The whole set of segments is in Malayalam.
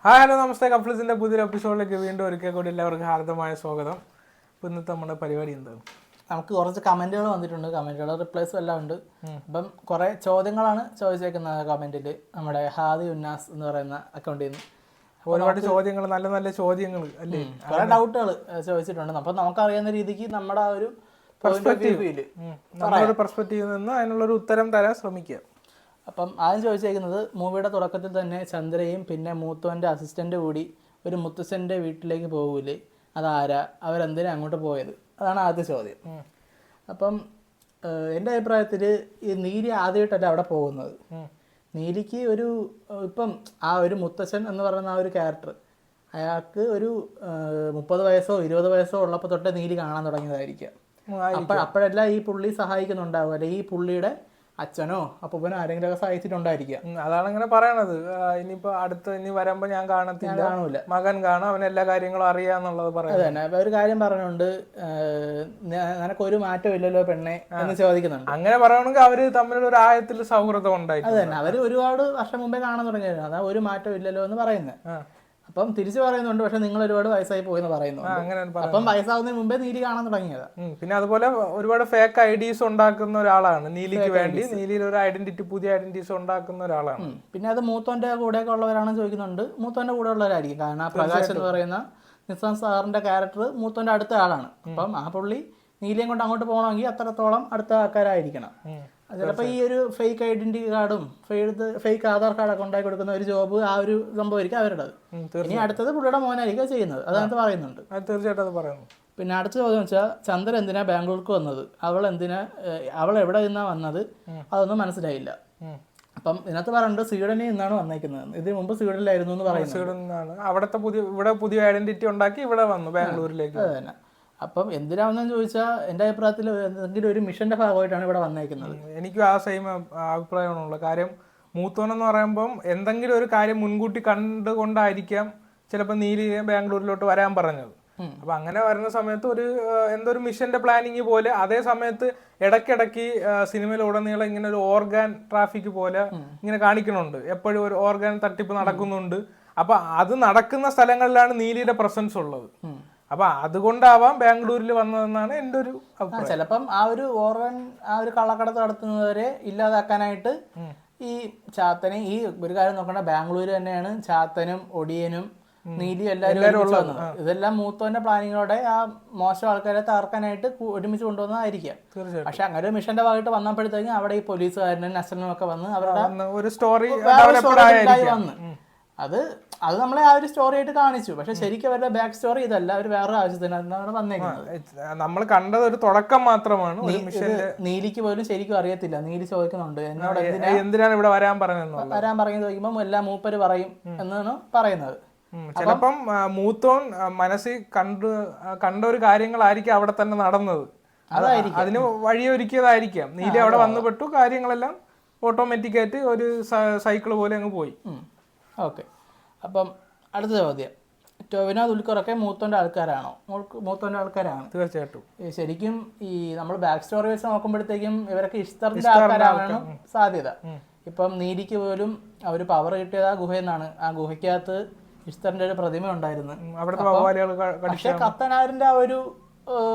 ഹലോ നമസ്തേ. കപ്പിൾസിന്റെ പുതിയൊരു എപ്പിസോഡിലേക്ക് വീണ്ടും ഒരിക്കൽ കൂടി എല്ലാവർക്കും ഹാർദമായ സ്വാഗതം. ഇപ്പം ഇന്നത്തെ നമ്മുടെ പരിപാടി എന്താണ്? നമുക്ക് കുറച്ച് കമൻറ്റുകൾ വന്നിട്ടുണ്ട്, കമൻറ്റുകൾ റിപ്ലൈസും എല്ലാം ഉണ്ട്. അപ്പം കുറേ ചോദ്യങ്ങളാണ് ചോദിച്ചേക്കുന്നത് കമൻറ്റിൽ, നമ്മുടെ ഹാദി ഉന്നാസ് എന്ന് പറയുന്ന അക്കൗണ്ടിൽ നിന്ന്. ഒരുപാട് ചോദ്യങ്ങൾ, നല്ല നല്ല ചോദ്യങ്ങൾ അല്ലേ, കുറേ ഡൗട്ടുകൾ ചോദിച്ചിട്ടുണ്ട്. അപ്പം നമുക്കറിയാവുന്ന രീതിക്ക് നമ്മുടെ ആ ഒരു പെർസ്പെക്റ്റീവിൽ നിന്ന് അതിനുള്ളൊരു ഉത്തരം തരാൻ ശ്രമിക്കുക. അപ്പം ആദ്യം ചോദിച്ചേക്കുന്നത്, മൂവിയുടെ തുടക്കത്തിൽ തന്നെ ചന്ദ്രയും പിന്നെ മൂത്തോൻ്റെ അസിസ്റ്റൻ്റ് കൂടി ഒരു മുത്തച്ഛൻ്റെ വീട്ടിലേക്ക് പോകൂലേ, അതാരാ, അവരെന്തിനാ അങ്ങോട്ട് പോയത്? അതാണ് ആദ്യ ചോദ്യം. അപ്പം എൻ്റെ അഭിപ്രായത്തിൽ ഈ നീലി ആദ്യമായിട്ടല്ല അവിടെ പോകുന്നത്. നീലിക്ക് ഇപ്പം ആ ഒരു മുത്തച്ഛൻ എന്ന് പറയുന്ന ആ ഒരു ക്യാരക്ടർ, അയാൾക്ക് ഒരു 30 വയസ്സോ 20 വയസ്സോ ഉള്ളപ്പോൾ തൊട്ടേ നീലി കാണാൻ തുടങ്ങിയതായിരിക്കാം. അപ്പോഴെല്ലാം ഈ പുള്ളി സഹായിക്കുന്നുണ്ടാവും, അല്ലെ ഈ പുള്ളിയുടെ അച്ഛനോ അപ്പൂപ്പനോ ആരെങ്കിലും സഹായിച്ചിട്ടുണ്ടായിരിക്കാം. അതാണ് ഇങ്ങനെ പറയണത്. ഇനിയിപ്പോ ഇനി വരുമ്പോ ഞാൻ കാണൂല, മകൻ കാണാം, അവൻ എല്ലാ കാര്യങ്ങളും അറിയാന്നുള്ളത് പറയാം. അത് തന്നെ. അപ്പൊ ഒരു കാര്യം പറഞ്ഞുകൊണ്ട്, നിനക്കൊരു മാറ്റം ഇല്ലല്ലോ പെണ്ണെ എന്ന് ചോദിക്കുന്നുണ്ട്. അങ്ങനെ പറയണമെങ്കിൽ അവര് തമ്മിലുള്ള ഒരു ആഴത്തിൽ സൗഹൃദം ഉണ്ടായി. അത് തന്നെ, അവര് ഒരുപാട് വർഷം മുമ്പേ കാണാൻ തുടങ്ങിയിരുന്നു. അതാ ഒരു മാറ്റം ഇല്ലല്ലോ എന്ന് പറയുന്നത്. അപ്പം തിരിച്ചു പറയുന്നുണ്ട്, പക്ഷെ നിങ്ങൾ ഒരുപാട് വയസ്സായി പോയെന്ന് പറയുന്നു. അപ്പം വയസ്സാവുന്നതിന് മുമ്പേ നീലി കാണാൻ തുടങ്ങിയത്. പിന്നെ അതുപോലെ ഒരുപാട് ഫേക്ക് ഐഡീസ് ഉണ്ടാക്കുന്ന ഒരാളാണ് നീലിക്ക് വേണ്ടി. നീലിയിൽ ഒരു ഐഡന്റിറ്റി, പുതിയ ഐഡന്റിറ്റീസ് ഉണ്ടാക്കുന്ന ഒരാളാണ്. പിന്നെ അത് മൂത്തോന്റെ കൂടെയൊക്കെ ഉള്ളവരാണെന്ന് ചോദിക്കുന്നുണ്ട്. മൂത്തോന്റെ കൂടെ ഉള്ളവരായിരിക്കും, കാരണം ആ പ്രകാശ് എന്ന് പറയുന്ന നിസാം സാറിന്റെ ക്യാരക്ടർ മൂത്തോന്റെ അടുത്ത ആളാണ്. അപ്പം ആ പുള്ളി നീലിയും കൊണ്ട് അങ്ങോട്ട് പോകണമെങ്കിൽ അത്രത്തോളം അടുത്ത ആൾക്കാരായിരിക്കണം. ചിലപ്പോൾ ഈ ഒരു ഫേക്ക് ഐഡന്റിറ്റി കാർഡും ഫേക്ക് ആധാർ കാർഡൊക്കെ ഉണ്ടാക്കി കൊടുക്കുന്ന ഒരു ജോബ്, ആ ഒരു സംഭവമായിരിക്കും അവരുടേത്. ഇനി അടുത്തത് പുള്ളിയുടെ മോനായിരിക്കും ചെയ്യുന്നത്. അതിനകത്ത് പറയുന്നുണ്ട്. തീർച്ചയായിട്ടും അത് പറയുന്നു. പിന്നെ അടുത്ത ചോദ്യം വെച്ചാൽ, ചന്ദ്രൻ എന്തിനാ ബാംഗ്ലൂർക്ക് വന്നത്, അവൾ എവിടെ നിന്നാ വന്നത്, അതൊന്നും മനസ്സിലായില്ല. അപ്പം ഇതിനകത്ത് പറയുന്നുണ്ട് സ്വീഡനിൽ നിന്നാണ് വന്നേക്കുന്നത്. ഇതിന് മുമ്പ് സ്വീഡനിലായിരുന്നു എന്ന് പറയുന്നത്. സ്വീഡനിലാണ് അവിടുത്തെ ഇവിടെ പുതിയ ഐഡന്റിറ്റി ഉണ്ടാക്കി ഇവിടെ വന്നു ബാംഗ്ലൂരിലേക്ക്. അത് തന്നെ. അപ്പം എന്തിനാണെന്ന് ചോദിച്ചാൽ, എൻ്റെ അഭിപ്രായത്തിൽ എന്തെങ്കിലും ഒരു മിഷന്റെ ഭാഗമായിട്ടാണ് ഇവിടെ വന്നേക്കുന്നത്. എനിക്കും ആ സെയിം അഭിപ്രായമാണുള്ളത്. കാര്യം മൂത്തോനെന്ന് പറയുമ്പം എന്തെങ്കിലും ഒരു കാര്യം മുൻകൂട്ടി കണ്ടുകൊണ്ടായിരിക്കാം ചിലപ്പോൾ നീലിയെ ബാംഗ്ലൂരിലോട്ട് വരാൻ പറഞ്ഞത്. അപ്പൊ അങ്ങനെ വരുന്ന സമയത്ത് എന്തൊരു മിഷന്റെ പ്ലാനിങ് പോലെ, അതേ സമയത്ത് ഇടയ്ക്കിടയ്ക്ക് സിനിമയിലുടനീളം ഇങ്ങനെ ഒരു ഓർഗാൻ ട്രാഫിക് പോലെ ഇങ്ങനെ കാണിക്കണുണ്ട്. എപ്പോഴും ഒരു ഓർഗാൻ തട്ടിപ്പ് നടക്കുന്നുണ്ട്. അപ്പൊ അത് നടക്കുന്ന സ്ഥലങ്ങളിലാണ് നീലിയുടെ പ്രസൻസ് ഉള്ളത്. അപ്പൊ അതുകൊണ്ടാവാം ബാംഗ്ലൂരിൽ വന്നതെന്നാണ് എൻ്റെ ഒരു അഭിപ്രായം. ചിലപ്പം ആ ഒരു കള്ളക്കടത്ത് നടത്തുന്നവരെ ഇല്ലാതാക്കാനായിട്ട് ഈ ചാത്തനെ, ഈ ഒരു കാര്യം നോക്കണ്ട, ബാംഗ്ലൂർ തന്നെയാണ് ചാത്തനും ഒടിയനും നീലിയും എല്ലാവരും ഉള്ളത്. ഇതെല്ലാം മൂത്തോന്റെ പ്ലാനിങ്ങോടെ ആ മോശം ആൾക്കാരെ തകർക്കാനായിട്ട് ഒരുമിച്ച് കൊണ്ടുവന്നതായിരിക്കാം. പക്ഷെ അങ്ങനെ ഒരു മിഷന്റെ ഭാഗമായിട്ട് വന്നപ്പോഴത്തേക്കും അവിടെ ഈ പോലീസുകാരനും നസലിനും ഒക്കെ വന്ന് അവരുടെ ഒരു സ്റ്റോറി വന്ന് അത് നമ്മളെ ആ ഒരു സ്റ്റോറി ആയിട്ട് കാണിച്ചു. പക്ഷെ ശരിക്കും അവരുടെ ബാക്ക് സ്റ്റോറി ഇതല്ല, അവർ വേറൊരു ആവശ്യത്തിനാണ് വന്നേക്കുന്നത്. നമ്മൾ കണ്ടത് ഒരു തുടക്കം മാത്രമാണ്. നീലിക്ക് പോലും ശരിക്കും അറിയത്തില്ല. നീലി ചോദിക്കുന്നുണ്ട്, എന്നോട് എന്തിനാണ് ഇവിടെ വരാൻ പറഞ്ഞത് ചോദിക്കുമ്പോൾ എല്ലാം മൂപ്പര് പറയും എന്നാണ് പറയുന്നത്. ചിലപ്പം മൂത്തോൻ മനസ്സിൽ കണ്ട ഒരു കാര്യങ്ങളായിരിക്കും അവിടെ തന്നെ നടന്നത്. അതിന് വഴിയൊരുക്കിയതായിരിക്കാം. നീലി അവിടെ വന്നുപെട്ടു, കാര്യങ്ങളെല്ലാം ഓട്ടോമാറ്റിക് ആയിട്ട് ഒരു സൈക്കിൾ പോലെ അങ്ങ് പോയി. ഓക്കെ. അപ്പം അടുത്ത ചോദ്യം, ടൊവിനോ ദുൽഖറൊക്കെ മൂത്തോന്റെ ആൾക്കാരാണോ? മൂത്തോന്റെ ആൾക്കാരാണ് തീർച്ചയായിട്ടും. ശരിക്കും ഈ നമ്മൾ ബാക്ക് സ്റ്റോറി വെച്ച് നോക്കുമ്പോഴത്തേക്കും ഇവരൊക്കെ ഇഷ്ടറിന്റെ ആൾക്കാരാണ് സാധ്യത. ഇപ്പം നീലിക്ക് പോലും അവർ പവർ കിട്ടിയത് ആ ഗുഹയെന്നാണ്. ആ ഗുഹയ്ക്കകത്ത് ഇഷ്ടറിന്റെ ഒരു പ്രതിമ ഉണ്ടായിരുന്നു. പക്ഷെ കത്തനാരിന്റെ ആ ഒരു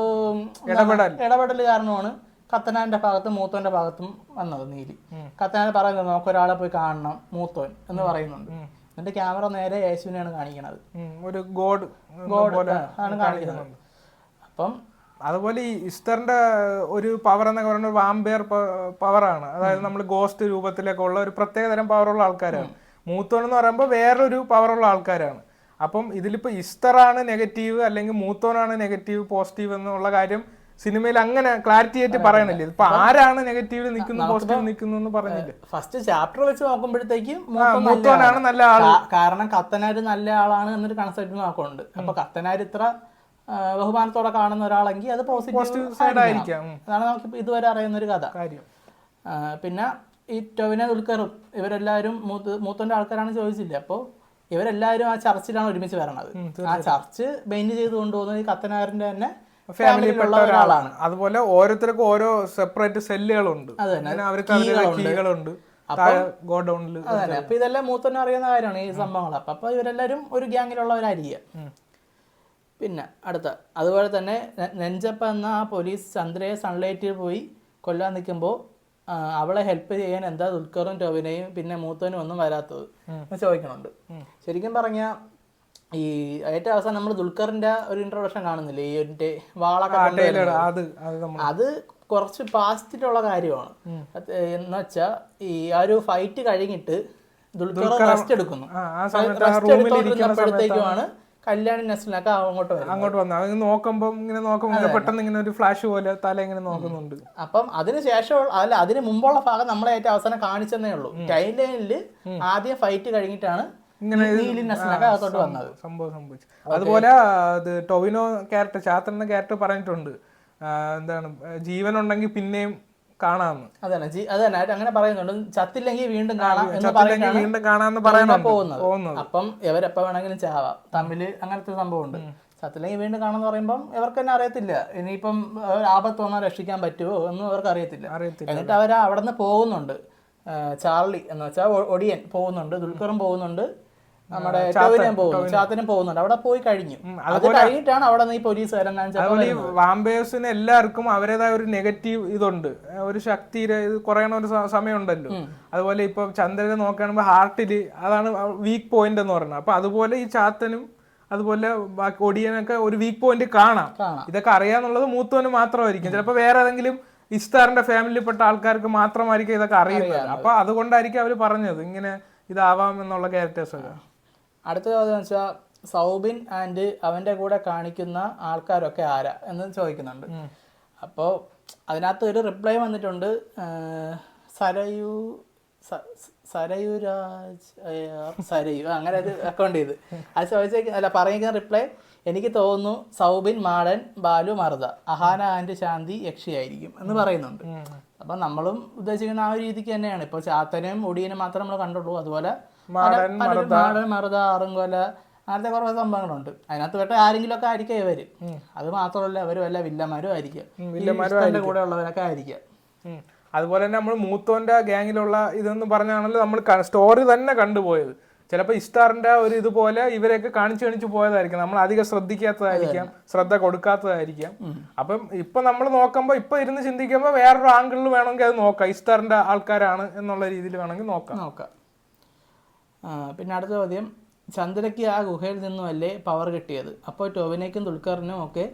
ഇടപെടൽ കാരണമാണ് കത്തനാരിന്റെ ഭാഗത്തും മൂത്തോന്റെ ഭാഗത്തും വന്നത് നീലി. കത്തനാർ പറയുന്നത്, നമുക്കൊരാളെ പോയി കാണണം മൂത്തോൻ എന്ന് പറയുന്നുണ്ട്. എന്നിട്ട് ക്യാമറ നേരെ യേശുവിനെയാണ് കാണിക്കുന്നത്, ഒരു ഗോഡ് ആണ് കാണിക്കുന്നത്. അപ്പം അതുപോലെ ഈ ഇസ്റ്ററിന്റെ ഒരു പവർ എന്നൊക്കെ പറയുന്നത് വാമ്പയർ പവറാണ്. അതായത് നമ്മൾ ഗോസ്റ്റ് രൂപത്തിലൊക്കെ ഉള്ള ഒരു പ്രത്യേകതരം പവറുള്ള ആൾക്കാരാണ്. മൂത്തോൻ എന്ന് പറയുമ്പോൾ വേറൊരു പവറുള്ള ആൾക്കാരാണ്. അപ്പം ഇതിലിപ്പോ ഇസ്റ്ററാണ് നെഗറ്റീവ് അല്ലെങ്കിൽ മൂത്തോനാണ് നെഗറ്റീവ് പോസിറ്റീവ് എന്നുള്ള കാര്യം സിനിമയിൽ അങ്ങനെ ക്ലാരിറ്റി ആയിട്ട് പറയണില്ല. ഇപ്പൊ ആരാണ് നെഗറ്റീവിൽ നിൽക്കുന്നു പോസിറ്റീവ് നിൽക്കുന്നു എന്ന് പറഞ്ഞില്ല. ഫസ്റ്റ് ചാപ്റ്റർ വെച്ച് നോക്കുമ്പോഴത്തേക്കും മൂത്തോനാണ് നല്ല ആള്. കാരണം കത്തനാര് നല്ല ആളാണ് എന്നൊരു കൺസെപ്റ്റ് നോക്കുന്നുണ്ട്. അപ്പൊ കത്തനാര് ഇത്ര ബഹുമാനത്തോടെ കാണുന്ന ഒരാളെങ്കിൽ അത് പോസിറ്റീവ് സൈഡ് ആയിരിക്കാം. അതാണ് നമുക്ക് ഇതുവരെ അറിയുന്ന ഒരു കഥ. പിന്നെ ഈ ടൊവിനോ ദുൽഖറും ഇവരെല്ലാവരും മൂത്തോന്റെ ആൾക്കാരാണ് ചോദിച്ചില്ല. അപ്പോൾ ഇവരെല്ലാവരും ആ ചർച്ചിലാണ് ഒരുമിച്ച് വരണത്. ആ ചർച്ച് മെയിൻ ചെയ്ത് കൊണ്ടുപോകുന്നത് ഈ കത്തനാറിന്റെ തന്നെ ഫാമിലിയിൽപ്പെട്ട ഒരാളാണ്. അതുപോലെ ഓരോരുത്തർക്കും ഓരോ സെപ്പറേറ്റ് സെല്ലുകളുണ്ട്. അവർക്ക് കീകളുണ്ട്. ഗോഡൌണിൽ. അതെ, അപ്പൊ ഇതെല്ലാം മൂത്തോനും അറിയുന്ന കാര്യമാണ് ഈ സംഭവങ്ങൾ. അപ്പൊ ഇവരെല്ലാരും ഒരു ഗ്യാങ്ങിലുള്ളവരായിരിക്കുക. പിന്നെ അടുത്ത അതുപോലെ തന്നെ നെഞ്ചപ്പ എന്ന ആ പോലീസ് ചന്ദ്രയെ സൺലൈറ്റിൽ പോയി കൊല്ലാൻ നിൽക്കുമ്പോൾ അവളെ ഹെൽപ്പ് ചെയ്യാൻ എന്താ ദുൽഖറും ടോവിനെയും പിന്നെ മൂത്തോനും ഒന്നും വരാത്തത് എന്ന് ചോദിക്കണുണ്ട്. ശരിക്കും പറഞ്ഞാൽ ഈ ഏറ്റവും അവസാനം നമ്മൾ ദുൽഖറിന്റെ ഒരു ഇൻട്രൊഡക്ഷൻ കാണുന്നില്ലേ, ഈ വാളൊക്കെ അത് കുറച്ച് പാസ്റ്റിലുള്ള കാര്യമാണ്. എന്ന് വെച്ചാൽ ഈ ആ ഒരു ഫൈറ്റ് കഴിഞ്ഞിട്ട് ദുൽഖർ റെസ്റ്റ് എടുക്കുന്നു. റെസ്റ്റ് എടുത്തോണ്ടിരുന്നപ്പോഴത്തേക്കുമാണ് കല്യാണി നസ്ലിനൊക്കെ അങ്ങോട്ട് വന്നു. നോക്കുമ്പോൾ ഇങ്ങനെ പെട്ടെന്ന് ഇങ്ങനെ ഒരു ഫ്ലാഷ് പോലെ തല ഇങ്ങനെ നോക്കുന്നുണ്ട്. അപ്പം അതിനുശേഷം അതിന് മുമ്പുള്ള ഭാഗം നമ്മളെ ഏറ്റവും അവസാനം കാണിച്ചെന്നേ ഉള്ളൂ. ടൈം ലൈനിൽ ആദ്യം ഫൈറ്റ് കഴിഞ്ഞിട്ടാണ് സംഭവം സംഭവിച്ചു. അതുപോലെ ടൊവിനോ ക്യാരക്ടർ, ചാത്തന്റെ ക്യാരക്ടർ പറഞ്ഞിട്ടുണ്ട്, എന്താണ് ജീവനുണ്ടെങ്കിൽ പിന്നെയും കാണാമെന്ന്. അതന്നെ അങ്ങനെ പറയുന്നുണ്ട്. ചത്തില്ലെങ്കിൽ വീണ്ടും കാണാമെന്ന് പോകുന്നത്. അപ്പം ഇവരെപ്പോ വേണമെങ്കിലും ചാവാം, തമ്മില് അങ്ങനത്തെ സംഭവം ഉണ്ട്. ചത്തില്ലെങ്കിൽ വീണ്ടും കാണാന്ന് പറയുമ്പം ഇവർക്ക് തന്നെ അറിയത്തില്ല ഇനിയിപ്പം ആപത്ത് വന്നാൽ രക്ഷിക്കാൻ പറ്റുമോ ഒന്നും അവർക്ക് അറിയത്തില്ല. എന്നിട്ട് അവർ അവിടെ നിന്ന് പോകുന്നുണ്ട്. ചാർലി എന്ന് വെച്ചാൽ ഒടിയൻ പോകുന്നുണ്ട്, ദുൽഖറും പോകുന്നുണ്ട്, നമ്മുടെ ചാത്തനും പോകുന്നുണ്ട്. അവിടെ പോയി കഴിഞ്ഞു. അത് കഴിഞ്ഞിട്ടാണ് അവിടെ നിന്ന് ഈ പോലീസുകാരൻ. വാമ്പയേഴ്സിന് എല്ലാവർക്കും അവരുടേതായ ഒരു നെഗറ്റീവ് ഇതുണ്ട്, ഒരു ശക്തിയുടെ ഇത് കുറയണ ഒരു സമയമുണ്ടല്ലോ. അതുപോലെ ഇപ്പൊ ചന്ദ്രനെ നോക്കുകയാണെങ്കിൽ ഹാർട്ടില് അതാണ് വീക്ക് പോയിന്റ് എന്ന് പറയുന്നത്. അപ്പൊ അതുപോലെ ഈ ചാത്തനും അതുപോലെ ഒടിയനൊക്കെ ഒരു വീക്ക് പോയിന്റ് കാണാം. ഇതൊക്കെ അറിയാന്നുള്ളത് മൂത്തോന് മാത്രമായിരിക്കും. ചിലപ്പോൾ വേറെ ഏതെങ്കിലും ഇസ്താറിന്റെ ഫാമിലിയിൽപ്പെട്ട ആൾക്കാർക്ക് മാത്രമായിരിക്കും ഇതൊക്കെ അറിയുന്നത്. അപ്പൊ അതുകൊണ്ടായിരിക്കും അവര് പറഞ്ഞത് ഇങ്ങനെ ഇതാവാം എന്നുള്ള ക്യാരക്ടേഴ്സ് ഒക്കെ. അടുത്ത ചോദ്യം വെച്ചാൽ സൗബിൻ ആൻഡ് അവന്റെ കൂടെ കാണിക്കുന്ന ആൾക്കാരൊക്കെ ആരാ എന്ന് ചോദിക്കുന്നുണ്ട്. അപ്പോൾ അതിനകത്ത് ഒരു റിപ്ലൈ വന്നിട്ടുണ്ട്, സരയു അങ്ങനെ ഒരു അക്കൗണ്ട് ചെയ്ത് അത് ചോദിച്ച പറയുന്ന റിപ്ലൈ, എനിക്ക് തോന്നുന്നു സൗബിൻ മാടൻ, ബാലു മറുത, അഹാന ആൻഡ് ശാന്തി യക്ഷിയായിരിക്കും എന്ന് പറയുന്നുണ്ട്. അപ്പം നമ്മളും ഉദ്ദേശിക്കുന്ന ആ ഒരു രീതിക്ക് തന്നെയാണ്. ഇപ്പോൾ ചാത്തനെയും ഒടിയനും മാത്രം നമ്മൾ കണ്ടുള്ളൂ. അതുപോലെ മാടൻ, മറുത, ആറുംകൊല അങ്ങനത്തെ കുറേ സംഭവങ്ങളുണ്ട്. അതിനകത്ത് പെട്ട ആരെങ്കിലും ഒക്കെ ആയിരിക്കും ഇവര്. അത് മാത്രമല്ല അവര് വല്ല വില്ലന്മാരും ആയിരിക്കും, കൂടെ ഉള്ളവരൊക്കെ ആയിരിക്കാം. അതുപോലെ തന്നെ നമ്മൾ മൂത്തോന്റെ ഗ്യാങ്ങിലുള്ള ഇതെന്ന് പറഞ്ഞാണല്ലോ നമ്മൾ സ്റ്റോറി തന്നെ കണ്ടുപോയത്. ചിലപ്പോൾ ഇസ്താറിന്റെ ഒരു ഇതുപോലെ ഇവരെയൊക്കെ കാണിച്ചു പോയതായിരിക്കും, നമ്മൾ അധികം ശ്രദ്ധിക്കാത്തതായിരിക്കാം, ശ്രദ്ധ കൊടുക്കാത്തതായിരിക്കാം. അപ്പം ഇപ്പൊ നമ്മൾ നോക്കുമ്പോൾ ഇപ്പൊ ഇരുന്ന് ചിന്തിക്കുമ്പോൾ വേറൊരു ആംഗിളിൽ വേണമെങ്കിൽ അത് നോക്കാം, ഇസ്താറിന്റെ ആൾക്കാരാണ് എന്നുള്ള രീതിയിൽ വേണമെങ്കിൽ നോക്കാം. പിന്നെ അടുത്ത ചോദ്യം, ചന്ദ്രയ്ക്ക് ആ ഗുഹയിൽ നിന്നുമല്ലേ പവർ കിട്ടിയത്? അപ്പോൾ ടോവിനോയ്ക്കും ദുൽഖറിനും ഒക്കെ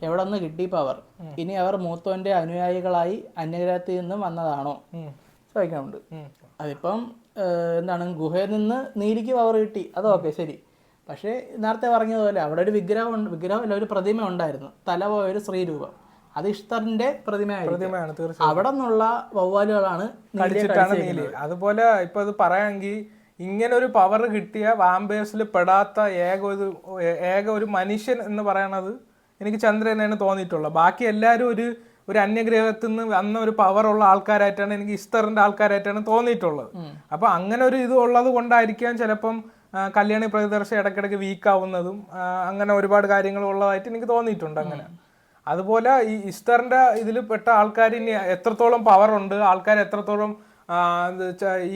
എവിടെ നിന്ന് കിട്ടി പവർ? ഇനി അവർ മൂത്തോന്റെ അനുയായികളായി അന്യഗ്രഹത്തിൽ നിന്നും വന്നതാണോ ചോദിക്കുന്നുണ്ട്. അതിപ്പം എന്താണ്, ഗുഹയിൽ നിന്ന് നീലിക്ക് പവർ കിട്ടി, അതൊക്കെ ശരി. പക്ഷേ നേരത്തെ പറഞ്ഞതുപോലെ അവിടെ ഒരു വിഗ്രഹമല്ല, ഒരു പ്രതിമ ഉണ്ടായിരുന്നു, തല പോയ ഒരു ശ്രീരൂപം. അത് ഇഷ്തറിന്റെ പ്രതിമയാണ്. അവിടെ നിന്നുള്ള വവ്വാലുകളാണ് നീലി. അതുപോലെ ഇപ്പൊ അത് പറയാമെങ്കിൽ ഇങ്ങനെ ഒരു പവർ കിട്ടിയ വാമ്പയേഴ്സിൽ പെടാത്ത ഏക ഒരു മനുഷ്യൻ എന്ന് പറയണത് എനിക്ക് ചന്ദ്രനാണ് തോന്നിയിട്ടുള്ളത്. ബാക്കി എല്ലാവരും ഒരു അന്യഗ്രഹത്തിൽ നിന്ന് വന്ന ഒരു പവറുള്ള ആൾക്കാരായിട്ടാണ് എനിക്ക് ഇസ്തറിന്റെ ആൾക്കാരായിട്ടാണ് തോന്നിയിട്ടുള്ളത്. അപ്പൊ അങ്ങനെ ഒരു ഇത് ഉള്ളത് കൊണ്ടായിരിക്കാം ചിലപ്പം കല്യാണി പ്രദർശ ഇടയ്ക്കിടയ്ക്ക് വീക്കാവുന്നതും അങ്ങനെ ഒരുപാട് കാര്യങ്ങൾ ഉള്ളതായിട്ട് എനിക്ക് തോന്നിയിട്ടുണ്ട്. അങ്ങനെ അതുപോലെ ഈ ഇസ്തറിന്റെ ഇതിൽ പെട്ട ആൾക്കാർ ഇനി എത്രത്തോളം പവറുണ്ട്, ആൾക്കാർ എത്രത്തോളം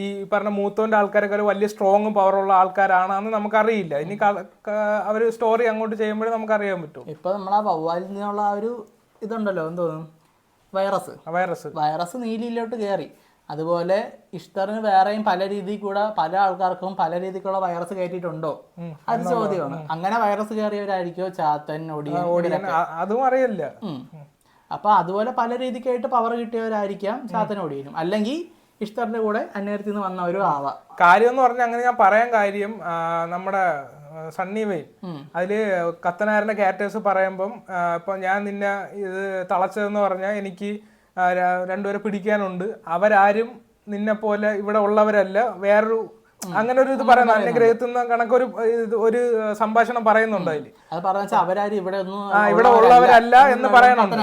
ഈ പറഞ്ഞ മൂത്തോന്റെ ആൾക്കാരൊക്കെ ഒരു വലിയ സ്ട്രോങ് പവറുള്ള ആൾക്കാരാണെന്ന് നമുക്കറിയില്ല. ഇനി അവര് സ്റ്റോറി അങ്ങോട്ട് ചെയ്യുമ്പോഴേ നമുക്കറിയാൻ പറ്റും. ഇപ്പൊ നമ്മളാ വവ്വാലിൽ നിന്നുള്ള ഒരു ഇതുണ്ടല്ലോ, എന്തോന്നും വൈറസ് നീലിയിലോട്ട് കയറി. അതുപോലെ ഇഷ്തറിന് വേറെയും പല രീതിയിൽ കൂടെ പല ആൾക്കാർക്കും പല രീതിക്കുള്ള വൈറസ് കയറ്റിയിട്ടുണ്ടോ അത് ചോദ്യമാണ്. അങ്ങനെ വൈറസ് കയറിയവരായിരിക്കോ ചാത്തൻ, ഒടിയൻ? അതും അറിയില്ല. അപ്പൊ അതുപോലെ പല രീതിക്കായിട്ട് പവർ കിട്ടിയവരായിരിക്കാം ചാത്തൻ, ഒടിയനും. അല്ലെങ്കിൽ ഇഷ്തറിന്റെ കൂടെ അന്വേഷണത്തിൽ നിന്ന് വന്നവരും ആവാം. കാര്യം എന്ന് പറഞ്ഞാൽ അങ്ങനെ ഞാൻ പറയാൻ കാര്യം, നമ്മുടെ സണ്ണി വെയിൻ അതില് കത്തനാരന്റെ ക്യാരക്ടേഴ്സ് പറയുമ്പം ഇപ്പൊ ഞാൻ നിന്നെ ഇത് തളച്ചതെന്ന് പറഞ്ഞാൽ എനിക്ക് രണ്ടുപേരെ പിടിക്കാനുണ്ട്, അവരാരും നിന്നെ പോലെ ഇവിടെ ഉള്ളവരല്ല, വേറൊരു അങ്ങനെ ഒരു ഇത് പറയുന്നത് അന്യഗ്രഹത്തിൽ നിന്ന് കണക്കൊരു ഒരു സംഭാഷണം പറയുന്നുണ്ട് അതില്. ഇവിടെ ഉള്ളവരല്ല എന്ന് പറയുന്നുണ്ട്.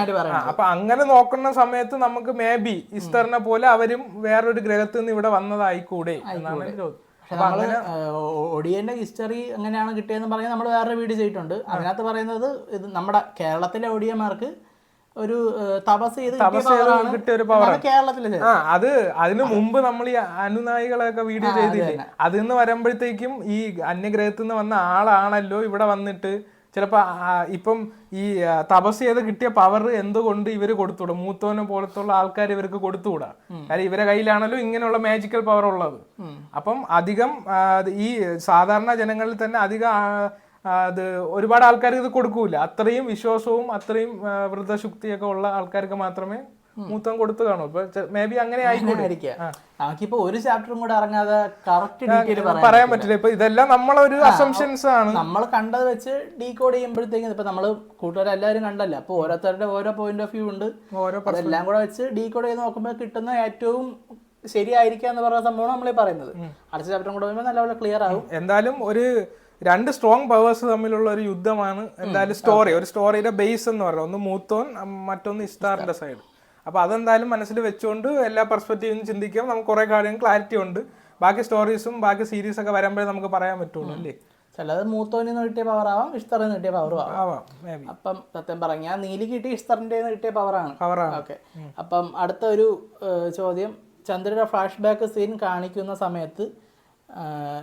അപ്പൊ അങ്ങനെ നോക്കുന്ന സമയത്ത് നമുക്ക് മേ ബി ഇസ്തറിനെ പോലെ അവരും വേറൊരു ഗ്രഹത്തിൽ നിന്ന് ഇവിടെ വന്നതായിക്കൂടെ എന്നാണ് എനിക്ക് തോന്നുന്നത്. ഒടിയന്റെ ഹിസ്റ്ററി എങ്ങനെയാണ് കിട്ടിയതെന്ന് പറഞ്ഞാൽ നമ്മൾ വേറൊരു വീഡിയോ ചെയ്തിട്ടുണ്ട്. അതിനകത്ത് പറയുന്നത് ഇത് നമ്മുടെ കേരളത്തിലെ ഒടിയന്മാർക്ക് ഒരു തപസ് ചെയ്ത് കിട്ടിയ ഒരു പവർ കേരളത്തില് അതിനു മുമ്പ് നമ്മൾ ഈ അനുനായികളൊക്കെ വീഡിയോ ചെയ്തില്ലേ, അതിൽ നിന്ന് വരുമ്പോഴത്തേക്കും ഈ അന്യഗ്രഹത്തിൽ നിന്ന് വന്ന ആളാണല്ലോ ഇവിടെ വന്നിട്ട് ചിലപ്പോ ഇപ്പം ഈ തപസ് ചെയ്ത് കിട്ടിയ പവർ എന്തുകൊണ്ട് ഇവര് കൊടുത്തുകൂടാ, മൂത്തോനെ പോലത്തുള്ള ആൾക്കാർ ഇവർക്ക് കൊടുത്തുകൂടാ? കാര്യം ഇവരെ കയ്യിലാണല്ലോ ഇങ്ങനെയുള്ള മാജിക്കൽ പവർ ഉള്ളത്. അപ്പം അധികം ഈ സാധാരണ ജനങ്ങളിൽ തന്നെ അധികം അത് ഒരുപാട് ആൾക്കാർക്ക് ഇത് കൊടുക്കൂല. അത്രയും വിശ്വാസവും അത്രയും വൃദ്ധശുക്തിയൊക്കെ ഉള്ള ആൾക്കാർക്ക് മാത്രമേ മൂത്തം കൊടുത്തു കാണൂ. ഇപ്പൊ മേ ബി അങ്ങനെ ആയിക്കോട്ടെ. ഒരു ചാപ്റ്ററും കൂടെ ഇറങ്ങാതെ കറക്റ്റ് ഡീറ്റെയിൽ പറയാൻ പറ്റില്ല. ഇപ്പൊ ഇതെല്ലാം നമ്മളൊരു അസംഷൻസ് ആണ്, നമ്മൾ കണ്ടത് വെച്ച് ഡീകോഡ് ചെയ്യുമ്പോഴത്തേക്കും. ഇപ്പൊ നമ്മള് കൂട്ടുകാരെല്ലാവരും കണ്ടല്ല, അപ്പൊ ഓരോരുത്തരുടെ ഓരോ പോയിന്റ് ഓഫ് വ്യൂ ഉണ്ട്. അതെല്ലാം കൂടെ വെച്ച് ഡീകോഡ് ചെയ്ത് നോക്കുമ്പോൾ കിട്ടുന്ന ഏറ്റവും ശരിയായിരിക്കുക എന്ന് പറയുന്ന സംഭവം നമ്മളീ പറയുന്നത്. അടുത്ത ചാപ്റ്ററും കൂടെ വരുമ്പോൾ നല്ലപോലെ ക്ലിയർ ആവും. എന്തായാലും ഒരു രണ്ട് സ്ട്രോങ് പവേഴ്സ് തമ്മിലുള്ള ഒരു യുദ്ധമാണ് എന്തായാലും സ്റ്റോറി. ഒരു സ്റ്റോറിയുടെ ബേസ് എന്ന് പറയുന്നത് ഒന്ന് മൂത്തോൻ, മറ്റൊന്ന് ഇസ്താറിന്റെ സൈഡ്. അപ്പൊ അതെന്തായാലും മനസ്സിൽ വെച്ചുകൊണ്ട് എല്ലാ പെർസ്പെക്റ്റീവും ചിന്തിക്കാം. നമുക്ക് കുറെ കാര്യങ്ങൾ ക്ലാരിറ്റി ഉണ്ട്. ബാക്കി സ്റ്റോറീസും ബാക്കി സീരീസ് ഒക്കെ വരുമ്പോഴേ നമുക്ക് പറയാൻ പറ്റുള്ളൂ അല്ലേ. ചിലത് മൂത്തോനിൽ നിന്ന് കിട്ടിയ പവർ ആവാം, ഇഷ്തറിൽ നിന്ന് കിട്ടിയ പവറും ആവാം. അപ്പം സത്യം പറഞ്ഞാൽ നീലി കിട്ടിയ ഇഷ്തറിന്റെ കിട്ടിയ പവറാണ്. ഓക്കെ. അപ്പം അടുത്ത ഒരു ചോദ്യം, ചന്ദ്രയുടെ ഫ്ലാഷ് ബാക്ക് സീൻ കാണിക്കുന്ന സമയത്ത്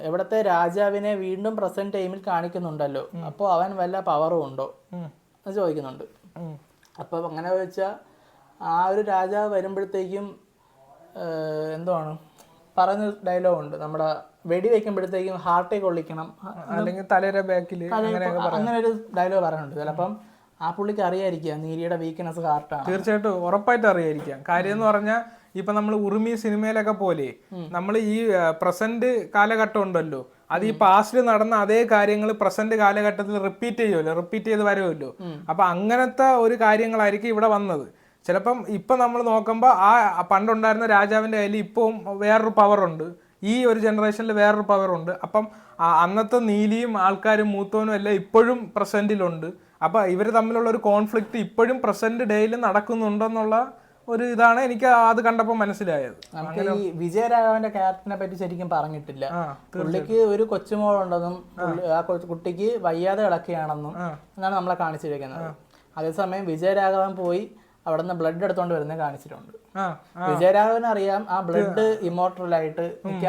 എവിടത്തെ രാജാവിനെ വീണ്ടും പ്രസന്റ് ടൈമിൽ കാണിക്കുന്നുണ്ടല്ലോ, അപ്പോൾ അവൻ വല്ല പവറും ഉണ്ടോ എന്ന് ചോദിക്കുന്നുണ്ട്. അപ്പം അങ്ങനെ ചോദിച്ചാൽ ആ ഒരു രാജാവ് വരുമ്പോഴത്തേക്കും എന്തുവാണ് പറയുന്ന ഡയലോഗ് ഉണ്ട്, നമ്മുടെ വെടി വെക്കുമ്പോഴത്തേക്കും ഹാർട്ടേ കൊള്ളിക്കണം, അല്ലെങ്കിൽ തലയുടെ ബാക്കിൽ അങ്ങനെ ഒരു ഡയലോഗ് പറയുന്നുണ്ട്. ചിലപ്പം ആ പുള്ളിക്ക് അറിയാതിരിക്കാം നീലിയുടെ വീക്ക്നെസ് ഹാർട്ടാണ്. തീർച്ചയായിട്ടും ഉറപ്പായിട്ട് അറിയാതിരിക്കാം. കാര്യം എന്ന് പറഞ്ഞാൽ ഇപ്പൊ നമ്മൾ ഉറുമി സിനിമയിലൊക്കെ പോലെ നമ്മൾ ഈ പ്രസന്റ് കാലഘട്ടം ഉണ്ടല്ലോ, അത് ഈ പാസ്റ്റിൽ നടന്ന അതേ കാര്യങ്ങൾ പ്രസന്റ് കാലഘട്ടത്തിൽ റിപ്പീറ്റ് ചെയ്യുമല്ലോ, റിപ്പീറ്റ് ചെയ്ത് വരുമല്ലോ. അപ്പൊ അങ്ങനത്തെ ഒരു കാര്യങ്ങളായിരിക്കും ഇവിടെ വന്നത്. ചിലപ്പം ഇപ്പൊ നമ്മൾ നോക്കുമ്പോൾ ആ പണ്ടുണ്ടായിരുന്ന രാജാവിന്റെ കയ്യിൽ ഇപ്പം വേറൊരു പവറുണ്ട്, ഈ ഒരു ജനറേഷനിൽ വേറൊരു പവറുണ്ട്. അപ്പം അന്നത്തെ നീലിയും ആൾക്കാരും മൂത്തോനും എല്ലാം ഇപ്പോഴും പ്രസന്റിലുണ്ട്. അപ്പൊ ഇവർ തമ്മിലുള്ള ഒരു കോൺഫ്ലിക്റ്റ് ഇപ്പോഴും പ്രസന്റ് ഡേയിൽ നടക്കുന്നുണ്ടെന്നുള്ള ഒരു ഇതാണ് എനിക്ക് അത് കണ്ടപ്പോൾ മനസ്സിലായത്. നമുക്ക് ഈ വിജയരാഘവന്റെ ക്യാരക്ടറിനെ പറ്റി ശരിക്കും പറഞ്ഞിട്ടില്ല. പുള്ളിക്ക് ഒരു കൊച്ചുമോളുണ്ടെന്നും ആ കുട്ടിക്ക് വയ്യാതെ കിടക്കുകയാണെന്നും എന്നാണ് നമ്മളെ കാണിച്ചിരിക്കുന്നത്. അതേസമയം വിജയരാഘവൻ പോയി അവിടെ നിന്ന് ബ്ലഡ് എടുത്തോണ്ട് വരുന്നത് കാണിച്ചിട്ടുണ്ട്. വിജയരാഘവന് അറിയാം ആ ബ്ലഡ് ഇമോർട്ടൽ ആയിട്ട്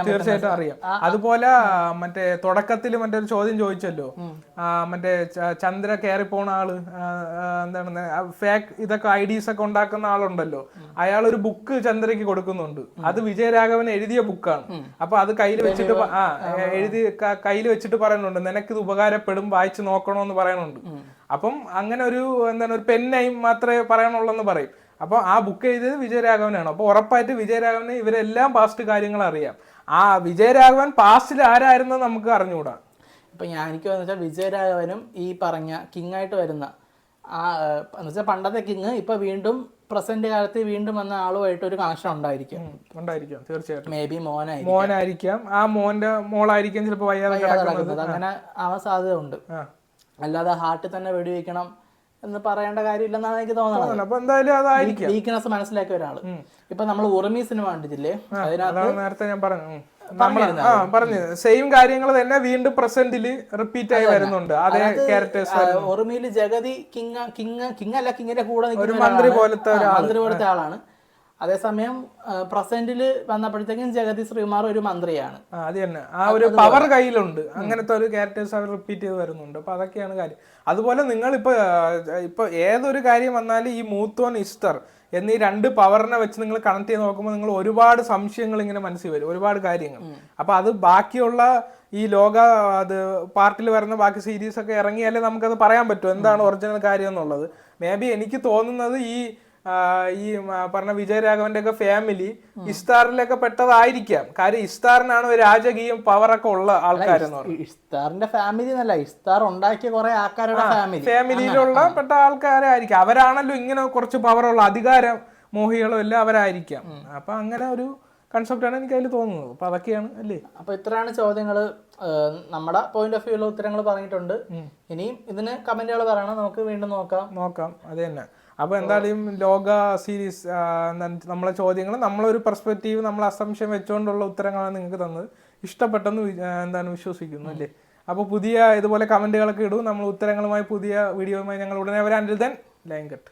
തീർച്ചയായിട്ടും അറിയാം. അതുപോലെ മറ്റേ തുടക്കത്തിൽ മറ്റേ ഒരു ചോദ്യം ചോദിച്ചല്ലോ, മറ്റേ ചന്ദ്ര കയറി പോണ ആള് എന്താണ് ഫേക്ക് ഇതൊക്കെ ഐഡീസ് ഒക്കെ ഉണ്ടാക്കുന്ന ആളുണ്ടല്ലോ, അയാൾ ഒരു ബുക്ക് ചന്ദ്രയ്ക്ക് കൊടുക്കുന്നുണ്ട്. അത് വിജയരാഘവൻ എഴുതിയ ബുക്കാണ്. അപ്പൊ അത് കയ്യിൽ വെച്ചിട്ട് കയ്യിൽ വെച്ചിട്ട് പറയുന്നുണ്ട്, നിനക്കിത് ഉപകാരപ്പെടും, വായിച്ചു നോക്കണോന്ന് പറയുന്നുണ്ട്. അപ്പം അങ്ങനെ ഒരു എന്താണ് ഒരു പെന്നൈം മാത്രമേ പറയാനുള്ളെന്ന് പറയും. അപ്പോൾ ആ ബുക്ക് എഴുതിയത് വിജയരാഘവനാണ്. അപ്പോൾ ഉറപ്പായിട്ട് വിജയരാഘവന് ഇവരെല്ലാം പാസ്റ്റ് കാര്യങ്ങൾ അറിയാം. ആ വിജയരാഘവൻ പാസ്റ്റിൽ ആരായിരുന്നത് നമുക്ക് അറിഞ്ഞുകൂടാ. ഇപ്പൊ എനിക്ക് വെച്ചാൽ വിജയരാഘവനും ഈ പറഞ്ഞ കിങ് ആയിട്ട് വരുന്ന ആ എന്ന് വെച്ചാൽ പണ്ടത്തെ കിങ് ഇപ്പൊ വീണ്ടും പ്രസന്റ് കാലത്ത് വീണ്ടും വന്ന ആളുമായിട്ട് ഒരു കണക്ഷൻ ഉണ്ടായിരിക്കും. തീർച്ചയായിട്ടും. മേ ബി മോനായിരിക്കാം, ആ മോന്റെ മോളായിരിക്കാം ചിലപ്പോൾ വയ്യാതെ കിടക്കുന്നത്. അങ്ങനെ ആവാൻ സാധ്യത ഉണ്ട്. അല്ലാതെ ഹാർട്ടിൽ തന്നെ വെടിവെക്കണം എന്ന് പറയേണ്ട കാര്യമില്ലെന്നാണ് എനിക്ക് തോന്നുന്നത്. വീക്ക്നെസ് മനസ്സിലാക്കിയ ഒരാള്. ഇപ്പൊ നമ്മൾ ഉറുമി സിനിമ കണ്ടിട്ടില്ലേ, അതിനകത്ത് നേരത്തെ ഞാൻ പറഞ്ഞു സെയിം കാര്യങ്ങൾ തന്നെ വീണ്ടും പ്രസന്റില് റിപ്പീറ്റ് ആയി വരുന്നുണ്ട്. അതേ ക്യാരക്ടേഴ്സ്. ഉറുമിയില് ജഗതി കിങ് അല്ല, കിങ്ങിന്റെ കൂടെ ഒരു മന്ത്രി പോലത്തെ ആളാണ്. അതേസമയം പ്രസന്റില് വന്നപ്പോഴത്തേക്കും ജഗതി ശ്രീകുമാർ ഒരു മന്ത്രിയാണ്. അത് തന്നെ, ആ ഒരു പവർ കയ്യിലുണ്ട്. അങ്ങനത്തെ ഒരു ക്യാരക്ടേഴ്സ് അവർ റിപ്പീറ്റ് ചെയ്ത് വരുന്നുണ്ട്. അപ്പൊ അതൊക്കെയാണ് കാര്യം. അതുപോലെ നിങ്ങൾ ഇപ്പൊ ഏതൊരു കാര്യം വന്നാലും ഈ മൂത്തോൻ ഇസ്തർ എന്നീ രണ്ട് പവറിനെ വെച്ച് നിങ്ങൾ കണക്ട് ചെയ്ത് നോക്കുമ്പോൾ നിങ്ങൾ ഒരുപാട് സംശയങ്ങൾ ഇങ്ങനെ മനസ്സിൽ വരും, ഒരുപാട് കാര്യങ്ങൾ. അപ്പൊ അത് ബാക്കിയുള്ള ഈ ലോക അത് പാർട്ടിൽ വരുന്ന ബാക്കി സീരീസ് ഒക്കെ ഇറങ്ങിയാലേ നമുക്കത് പറയാൻ പറ്റും എന്താണ് ഒറിജിനൽ കാര്യം എന്നുള്ളത്. മേ ബി എനിക്ക് തോന്നുന്നത് ഈ പറഞ്ഞ വിജയരാഘവന്റെ ഒക്കെ ഫാമിലി ഇസ്താറിലൊക്കെ പെട്ടതായിരിക്കാം. കാര്യം ഇസ്താറിനാണ് ഒരു രാജകീയം പവറൊക്കെ ഉള്ള ആൾക്കാരെന്ന് പറയുന്നത്. ഇസ്താറിന്റെ ഫാമിലി എന്നല്ല, ഇസ്താർ ഉണ്ടാക്കിയ കുറെ ആൾക്കാരുടെ ഫാമിലിയിലുള്ള പെട്ട ആൾക്കാരായിരിക്കാം. അവരാണല്ലോ ഇങ്ങനെ കുറച്ച് പവറുള്ള അധികാര മോഹികളും എല്ലാം അവരായിരിക്കാം. അപ്പൊ അങ്ങനെ ഒരു കൺസെപ്റ്റാണ് എനിക്ക് അതിൽ തോന്നുന്നത്. അപ്പൊ അതൊക്കെയാണ് അല്ലേ. അപ്പൊ ഇത്രയാണ് ചോദ്യങ്ങള്. നമ്മുടെ പോയിന്റ് ഓഫ് വ്യൂ ഉള്ള ഉത്തരങ്ങൾ പറഞ്ഞിട്ടുണ്ട്. ഇനിയും ഇതിന് കമന്റുകൾ പറയണം, നമുക്ക് വീണ്ടും നോക്കാം. അത് തന്നെ. അപ്പോൾ എന്തായാലും ലോക സീരീസ് നമ്മളെ ചോദ്യങ്ങൾ നമ്മളൊരു പെർസ്പെക്റ്റീവ് നമ്മൾ അസംഷൻ വെച്ചുകൊണ്ടുള്ള ഉത്തരങ്ങളാണ് നിങ്ങൾക്ക് തന്നത്. ഇഷ്ടപ്പെട്ടെന്ന് വിശ്വസിക്കുന്നു അല്ലേ. അപ്പോൾ പുതിയ ഇതുപോലെ കമന്റുകളൊക്കെ ഇടും. നമ്മൾ ഉത്തരങ്ങളുമായി പുതിയ വീഡിയോയുമായി ഞങ്ങൾ ഉടനെ വരാൻ. Line cut.